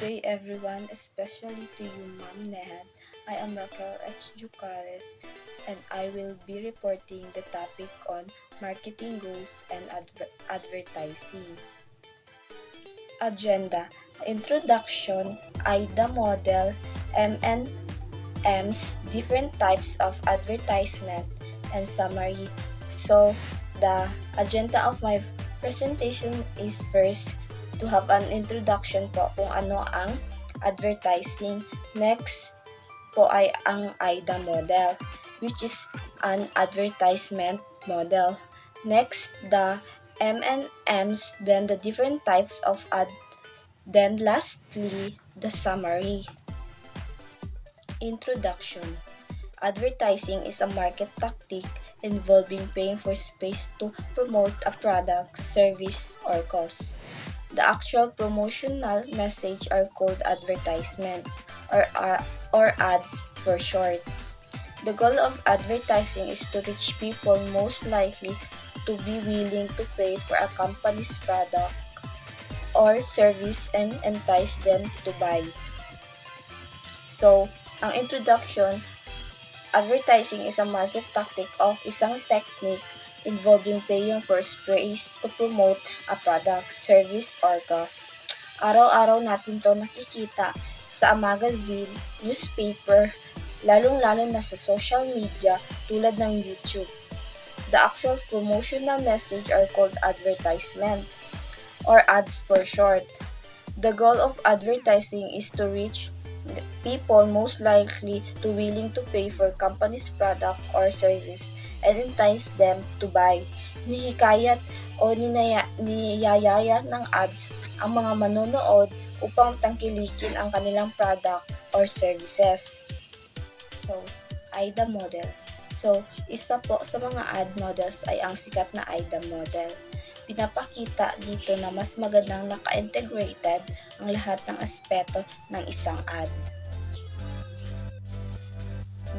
day everyone, especially to you Ma'am Nehat. I am Raquel H. Jucares and I will be reporting the topic on marketing goals and advertising. Agenda: Introduction, AIDA model, M&M's, different types of advertisement, and summary. So, the agenda of my presentation is first to have an introduction po kung ano ang advertising. Next po ay ang AIDA model, which is an advertisement model. Next, the M&M's, then the different types of then lastly, the summary. Introduction. Advertising is a market tactic involving paying for space to promote a product, service, or cause. The actual promotional message are called advertisements or ads for short. The goal of advertising is to reach people most likely to be willing to pay for a company's product or service and entice them to buy. So, ang introduction, advertising is a market tactic of isang technique involving paying for space to promote a product, service, or cause. Araw-araw natin to nakikita sa magazine, newspaper, lalong-lalo na sa social media tulad ng YouTube. The actual promotional message are called advertisement or ads for short. The goal of advertising is to reach people most likely to willing to pay for company's product or service and entice them to buy. Nihikayat o niyayaya ng ads ang mga manonood upang tangkilikin ang kanilang product or services. So, AIDA model. So, isa po sa mga ad models ay ang sikat na AIDA model. Pinapakita dito na mas magandang naka-integrated ang lahat ng aspeto ng isang ad.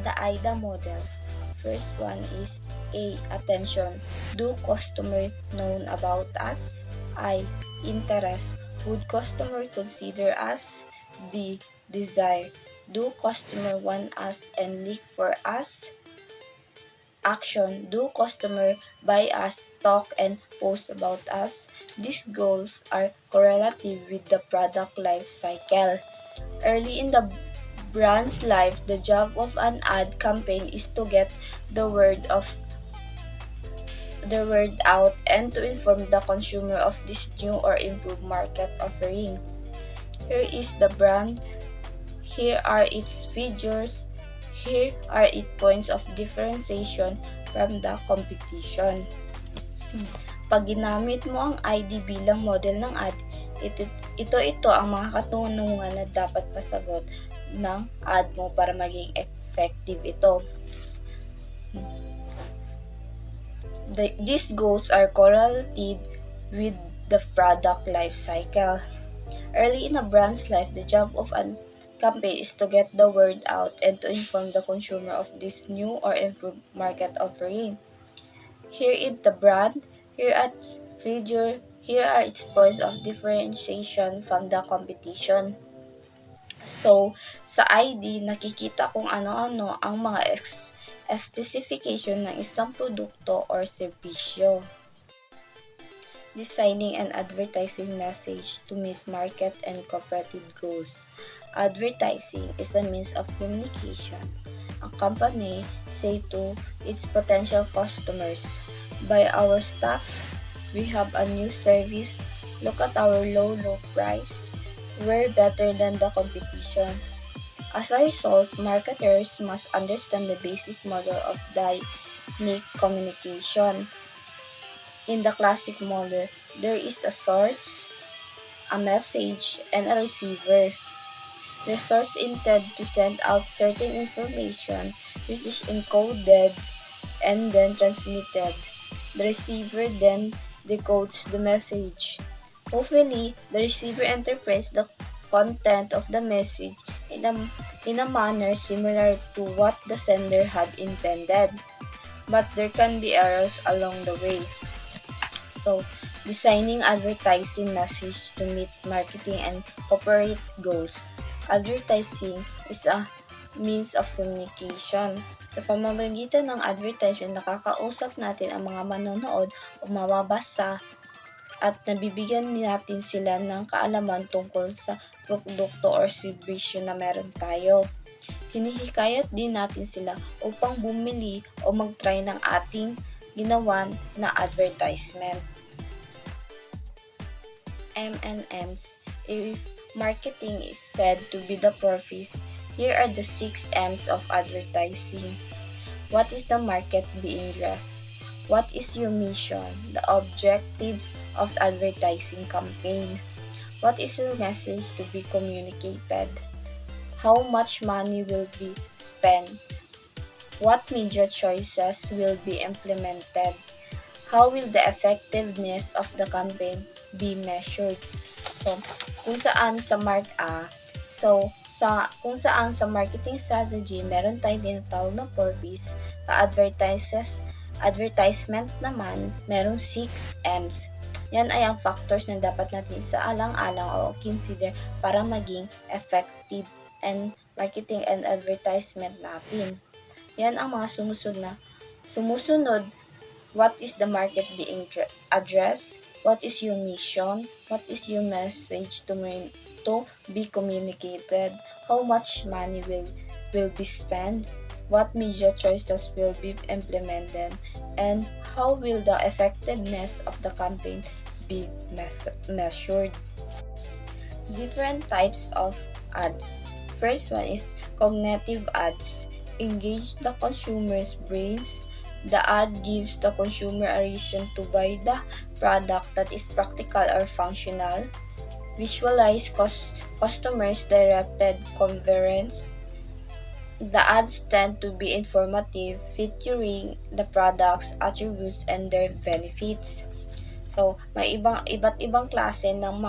The AIDA model. First one is A. Attention. Do customer known about us? I. Interest. Would customer consider us? D. Desire. Do customer want us and look for us? Action. Do customer buy us, talk, and post about us? These goals are correlative with the product life cycle. Early in the brand's life, the job of an ad campaign is to get the word out and to inform the consumer of this new or improved market offering. Here is the brand. Here are its features. Here are its points of differentiation from the competition. Pag ginamit mo ang ID bilang model ng ad, ito ang mga katanungan na dapat masagot ng ad mo para maging effective ito. These goals are correlative with the product life cycle. Early in a brand's life, the job of an campaign is to get the word out and to inform the consumer of this new or improved market offering. Here is the brand, here are its feature, here are its points of differentiation from the competition. So, sa ID, nakikita kung ano-ano ang mga specification ng isang produkto or serbisyo. Designing an advertising message to meet market and cooperative goals. Advertising is a means of communication. A company say to its potential customers, "Buy our stuff, we have a new service, look at our low price, we're better than the competition." As a result, marketers must understand the basic model of dynamic communication. In the classic model, there is a source, a message, and a receiver. The source intends to send out certain information which is encoded and then transmitted. The receiver then decodes the message. Hopefully, the receiver interprets the content of the message in a manner similar to what the sender had intended. But there can be errors along the way. So, Designing advertising message to meet marketing and corporate goals. Advertising is a means of communication. Sa pamamagitan ng advertising, nakakausap natin ang mga manonood o mababasa at nabibigyan natin sila ng kaalaman tungkol sa produkto or serbisyo na meron tayo. Hinihikayat din natin sila upang bumili o mag-try ng ating ginawan na advertisement. M&Ms. If marketing is said to be the purpose, here are the 6 M's of advertising. What is the market being addressed? What is your mission? The objectives of the advertising campaign. What is your message to be communicated? How much money will be spent? What media choices will be implemented? How will the effectiveness of the campaign be measured? So, kung saan sa marketing strategy, meron tayong tinatawag na purpose. Sa advertisement naman, merong 6 M's. Yan ay ang factors na dapat natin isaalang-alang o consider para maging effective and marketing and advertisement natin. Yan ang mga sumusunod. What is the market being addressed? What is your mission? What is your message to be communicated? How much money will be spent? What media choices will be implemented? And how will the effectiveness of the campaign be measured? Different types of ads. First one is cognitive ads. Engage the consumer's brains. The ad gives the consumer a reason to buy the product that is practical or functional. Visualize customers' directed conversions. The ads tend to be informative, featuring the product's attributes and their benefits. So, may iba't ibang klase ng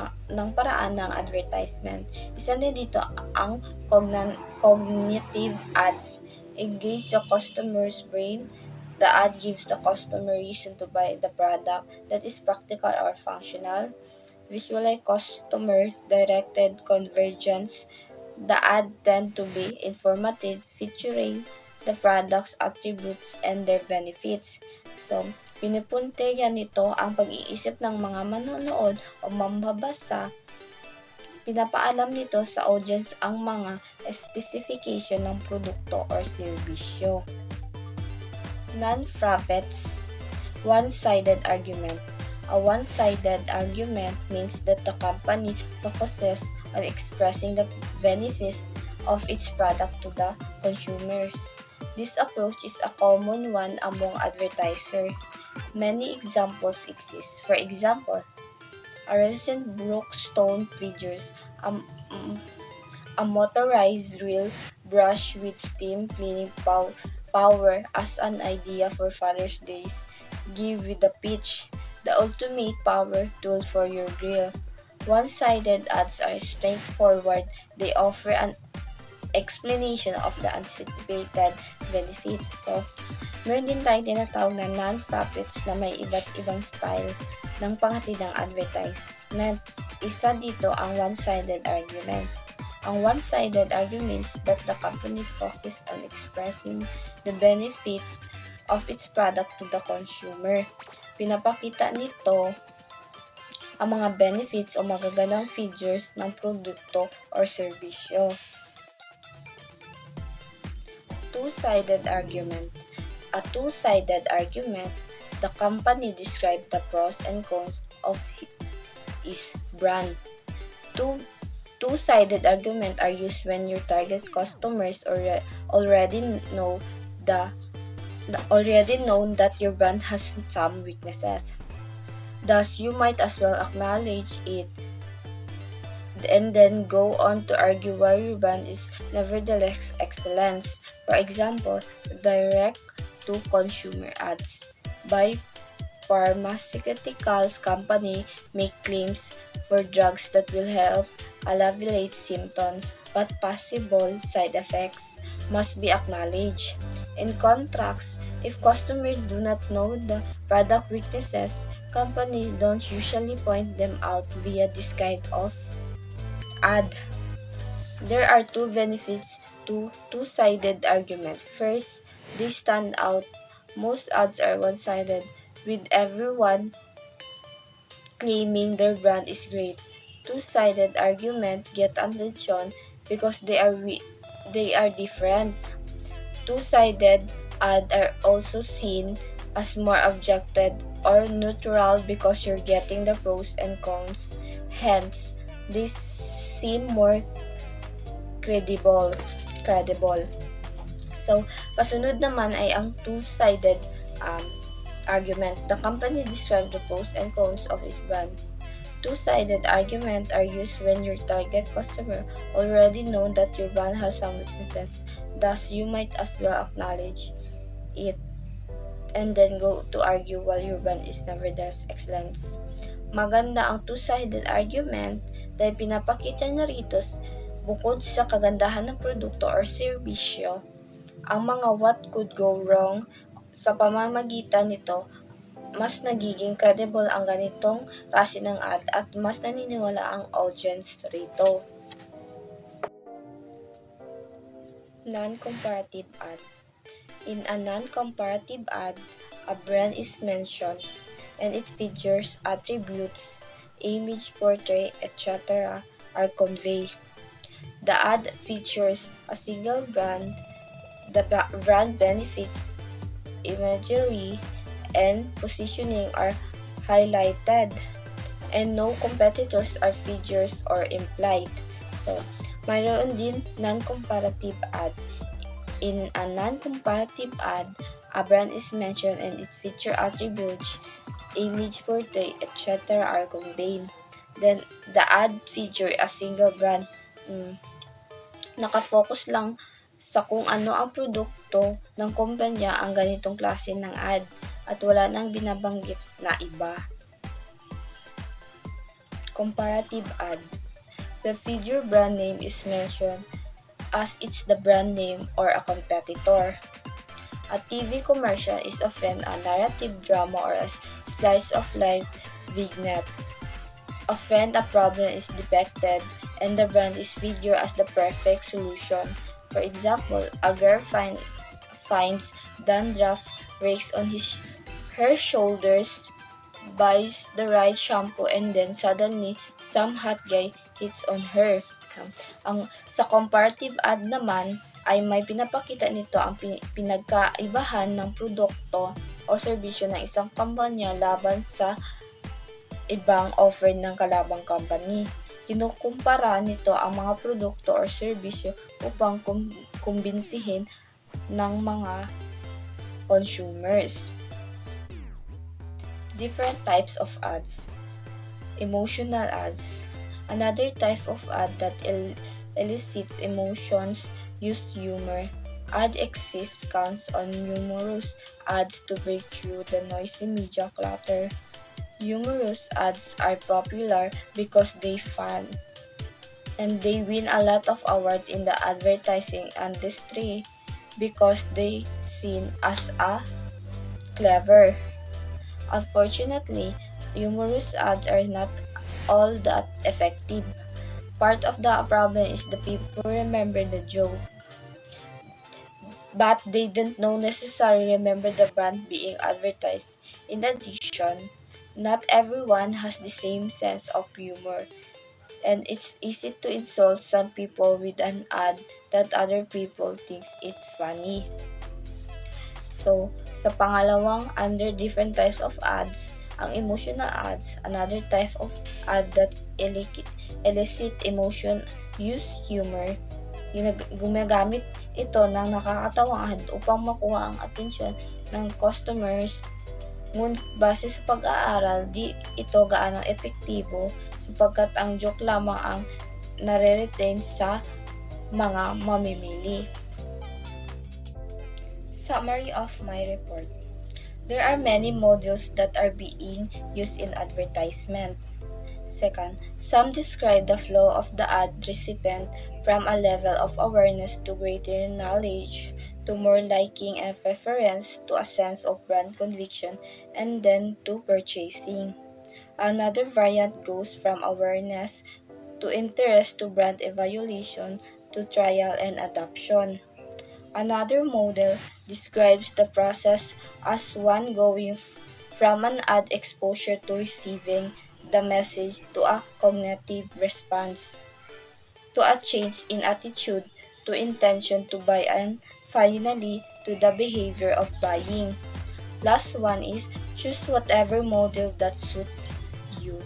paraan ng advertisement. Isa din dito ang cognitive ads. Engage the customer's brain. The ad gives the customer reason to buy the product that is practical or functional. Visualize customer-directed conversions. The ad tend to be informative, featuring the product's attributes and their benefits. So, pinipuntirya nito ang pag-iisip ng mga manonood o mambabasa. Pinapaalam nito sa audience ang mga specification ng produkto or serbisyo. Non-profits, one-sided argument. A one-sided argument means that the company focuses on expressing the benefits of its product to the consumers. This approach is a common one among advertisers. Many examples exist. For example, a recent Brookstone features a motorized drill brush with steam cleaning power as an idea for Father's Day. Give with the pitch, the ultimate power tool for your grill. One-sided ads are straightforward. They offer an explanation of the anticipated benefits. So, meron din tayong tinatawag na non-profits na may iba't ibang style ng panghatid ng advertisement. Isa dito ang one-sided argument. Ang one-sided argument is that the company focused on expressing the benefits of its product to the consumer. Pinapakita nito ang mga benefits o magagandang features ng produkto or serbisyo. Two-sided argument. A two-sided argument, the company describes the pros and cons of its brand. Two-sided argument are used when your target customers already know that your brand has some weaknesses. Thus, you might as well acknowledge it and then go on to argue why your brand is nevertheless excellence. For example, direct-to-consumer ads. By pharmaceuticals company make claims for drugs that will help alleviate symptoms, but possible side effects must be acknowledged. In contrast, if customers do not know the product weaknesses, Companies don't usually point them out via this kind of ad. There are two benefits to two-sided argument. First, they stand out. Most ads are one-sided, with everyone claiming their brand is great. Two-sided argument get attention because they are different. Two-sided ads are also seen as more objective or neutral because you're getting the pros and cons. Hence, they seem more credible. credible. So, kasunod naman ay ang two-sided um, argument. The company describes the pros and cons of its brand. Two-sided arguments are used when your target customer already know that your brand has some weaknesses. Thus, you might as well acknowledge it and then go to argue while your brand is nevertheless excellent. Maganda ang two-sided argument dahil pinapakita na rito bukod sa kagandahan ng produkto or serbisyo, ang mga what could go wrong sa pamamagitan nito, mas nagiging credible ang ganitong klase ng ad at mas naniniwala ang audience rito. Non-comparative ad. In a non-comparative ad, a brand is mentioned and its features, attributes, image portrait, etc. are conveyed. The ad features a single brand, the brand benefits, imagery, and positioning are highlighted, and no competitors are featured or implied. So, mayroon din non-comparative ad. In a non-comparative ad, a brand is mentioned and its feature attributes, image portrait, etc. are conveyed. Then, the ad feature a single brand. Nakafocus lang sa kung ano ang produkto ng kumpanya ang ganitong klase ng ad at wala nang binabanggit na iba. Comparative ad. The feature brand name is mentioned as it's the brand name or a competitor. A TV commercial is often a narrative drama or a slice of life vignette. Often a problem is depicted and the brand is figured as the perfect solution. For example, a girl finds dandruff rakes on her shoulders, buys the right shampoo, and then suddenly some hot guy hits on her. Sa comparative ad naman ay may pinapakita nito ang pinagkaibahan ng produkto o serbisyo ng isang kumpanya laban sa ibang offer ng kalabang company. Kinukumpara nito ang mga produkto or serbisyo upang kumbinsihin ng mga consumers. Different types of ads. Emotional ads. Another type of ad that elicits emotions use humor. Ad exists counts on numerous ads to break through the noisy media clutter. Humorous ads are popular because they fun and they win a lot of awards in the advertising industry because they seen as a clever. Unfortunately, humorous ads are not all that effective. Part of the problem is the people remember the joke, but they didn't necessarily remember the brand being advertised. In addition, not everyone has the same sense of humor, and it's easy to insult some people with an ad that other people thinks it's funny. So, sa pangalawang, under different types of ads, ang emotional ads, another type of ad that elicit emotion, use humor. Gumagamit ito ng nakakatawang ad upang makuha ang atensyon ng customers. Ngunit base sa pag-aaral, di ito gaanong epektibo sapagkat ang joke lamang ang nare-retain sa mga mamimili. Summary of my report. There are many modules that are being used in advertisement. Second, some describe the flow of the ad recipient from a level of awareness to greater knowledge, to more liking and preference, to a sense of brand conviction, and then to purchasing. Another variant goes from awareness to interest to brand evaluation to trial and adoption. Another model describes the process as one going from an ad exposure to receiving the message to a cognitive response, to a change in attitude, to intention to buy, and finally to the behavior of buying. Last one is choose whatever model that suits you.